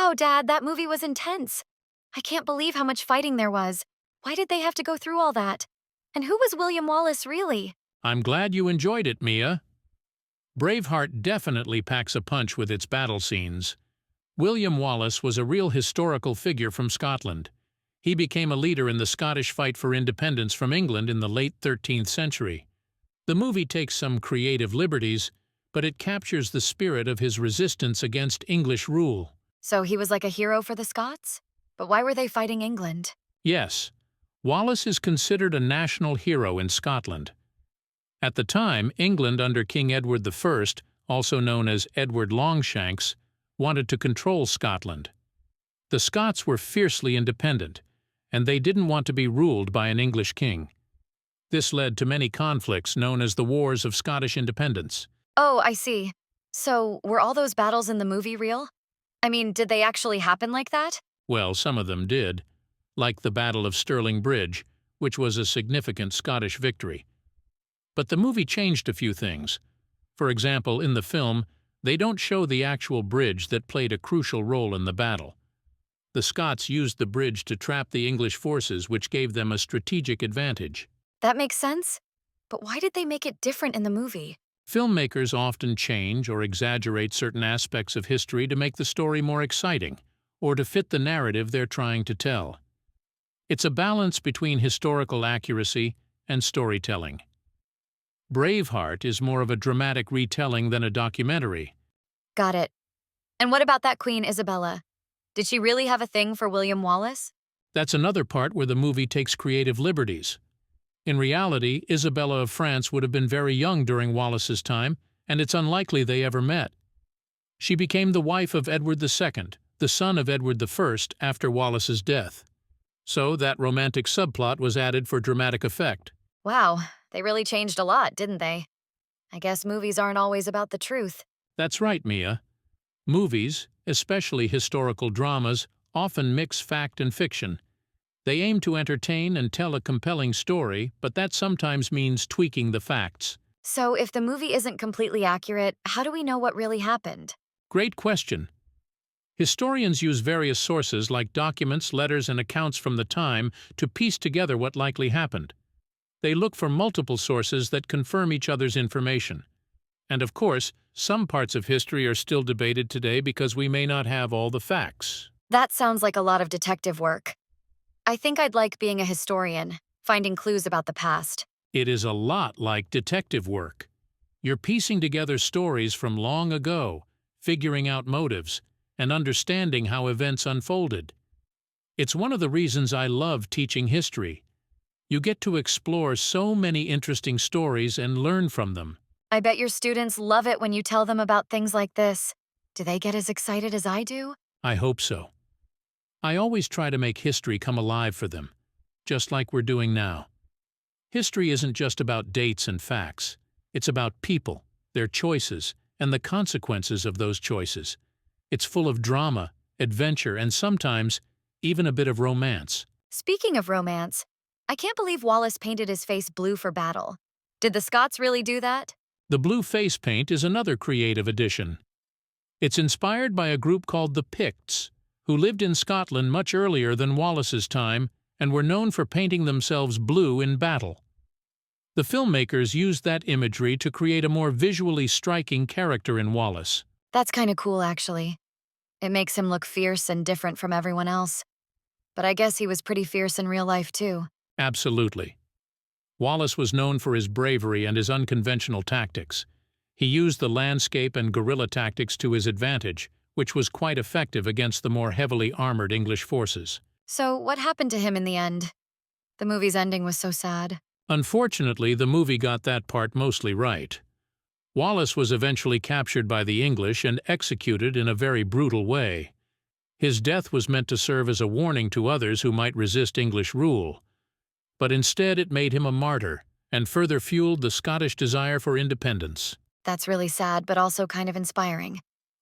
Wow, Dad, that movie was intense. I can't believe how much fighting there was. Why did they have to go through all that? And who was William Wallace really? I'm glad you enjoyed it, Mia. Braveheart definitely packs a punch with its battle scenes. William Wallace was a real historical figure from Scotland. He became a leader in the Scottish fight for independence from England in the late 13th century. The movie takes some creative liberties, but it captures the spirit of his resistance against English rule. So he was like a hero for the Scots? But why were they fighting England? Yes, Wallace is considered a national hero in Scotland. At the time, England under King Edward I, also known as Edward Longshanks, wanted to control Scotland. The Scots were fiercely independent, and they didn't want to be ruled by an English king. This led to many conflicts known as the Wars of Scottish Independence. Oh, I see. So, were all those battles in the movie real? I mean, did they actually happen like that? Well, some of them did, like the Battle of Stirling Bridge, which was a significant Scottish victory. But the movie changed a few things. For example, in the film, they don't show the actual bridge that played a crucial role in the battle. The Scots used the bridge to trap the English forces, which gave them a strategic advantage. That makes sense. But why did they make it different in the movie? Filmmakers often change or exaggerate certain aspects of history to make the story more exciting, or to fit the narrative they're trying to tell. It's a balance between historical accuracy and storytelling. Braveheart is more of a dramatic retelling than a documentary. Got it. And what about that Queen Isabella? Did she really have a thing for William Wallace? That's another part where the movie takes creative liberties. In reality, Isabella of France would have been very young during Wallace's time, and it's unlikely they ever met. She became the wife of Edward II, the son of Edward I, after Wallace's death. So that romantic subplot was added for dramatic effect. Wow, they really changed a lot, didn't they? I guess movies aren't always about the truth. That's right, Mia. Movies, especially historical dramas, often mix fact and fiction. They aim to entertain and tell a compelling story, but that sometimes means tweaking the facts. So if the movie isn't completely accurate, how do we know what really happened? Great question. Historians use various sources like documents, letters, and accounts from the time to piece together what likely happened. They look for multiple sources that confirm each other's information. And of course, some parts of history are still debated today because we may not have all the facts. That sounds like a lot of detective work. I think I'd like being a historian, finding clues about the past. It is a lot like detective work. You're piecing together stories from long ago, figuring out motives, and understanding how events unfolded. It's one of the reasons I love teaching history. You get to explore so many interesting stories and learn from them. I bet your students love it when you tell them about things like this. Do they get as excited as I do? I hope so. I always try to make history come alive for them, just like we're doing now. History isn't just about dates and facts. It's about people, their choices, and the consequences of those choices. It's full of drama, adventure, and sometimes even a bit of romance. Speaking of romance, I can't believe Wallace painted his face blue for battle. Did the Scots really do that? The blue face paint is another creative addition. It's inspired by a group called the Picts, who lived in Scotland much earlier than Wallace's time and were known for painting themselves blue in battle. The filmmakers used that imagery to create a more visually striking character in Wallace. That's kind of cool, actually. It makes him look fierce and different from everyone else. But I guess he was pretty fierce in real life, too. Absolutely. Wallace was known for his bravery and his unconventional tactics. He used the landscape and guerrilla tactics to his advantage, which was quite effective against the more heavily armored English forces. So what happened to him in the end? The movie's ending was so sad. Unfortunately, the movie got that part mostly right. Wallace was eventually captured by the English and executed in a very brutal way. His death was meant to serve as a warning to others who might resist English rule. But instead it made him a martyr and further fueled the Scottish desire for independence. That's really sad, but also kind of inspiring.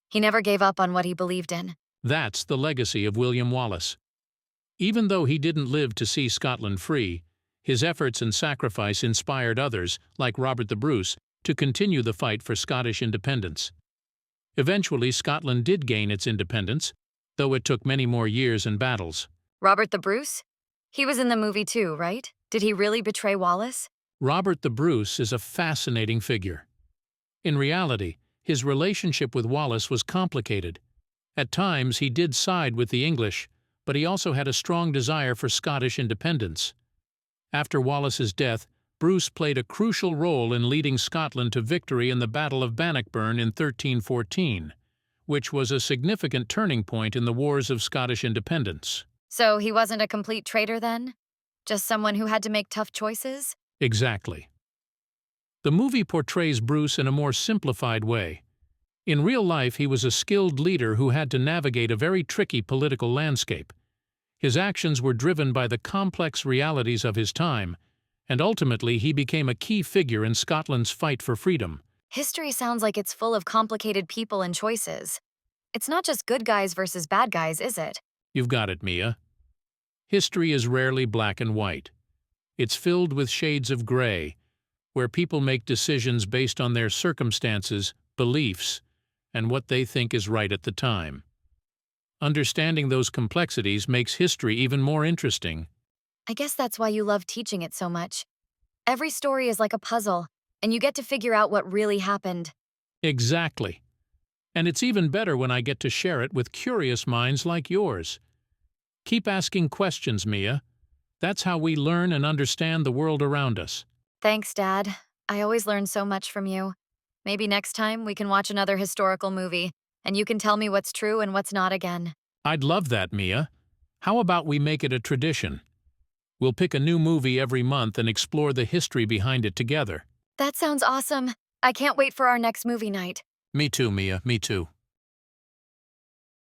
He never gave up on what he believed in. That's the legacy of William Wallace. Even though he didn't live to see Scotland free, his efforts and sacrifice inspired others, like Robert the Bruce, to continue the fight for Scottish independence. Eventually, Scotland did gain its independence, though it took many more years and battles. Robert the Bruce? He was in the movie too, right? Did he really betray Wallace? Robert the Bruce is a fascinating figure. In reality, his relationship with Wallace was complicated. At times, he did side with the English, but he also had a strong desire for Scottish independence. After Wallace's death, Bruce played a crucial role in leading Scotland to victory in the Battle of Bannockburn in 1314, which was a significant turning point in the Wars of Scottish Independence. So he wasn't a complete traitor then? Just someone who had to make tough choices? Exactly. The movie portrays Bruce in a more simplified way. In real life, he was a skilled leader who had to navigate a very tricky political landscape. His actions were driven by the complex realities of his time, and ultimately he became a key figure in Scotland's fight for freedom. History sounds like it's full of complicated people and choices. It's not just good guys versus bad guys, is it? You've got it, Mia. History is rarely black and white. It's filled with shades of gray, where people make decisions based on their circumstances, beliefs, and what they think is right at the time. Understanding those complexities makes history even more interesting. I guess that's why you love teaching it so much. Every story is like a puzzle, and you get to figure out what really happened. Exactly. And it's even better when I get to share it with curious minds like yours. Keep asking questions, Mia. That's how we learn and understand the world around us. Thanks, Dad. I always learn so much from you. Maybe next time we can watch another historical movie, and you can tell me what's true and what's not again. I'd love that, Mia. How about we make it a tradition? We'll pick a new movie every month and explore the history behind it together. That sounds awesome. I can't wait for our next movie night. Me too, Mia, me too.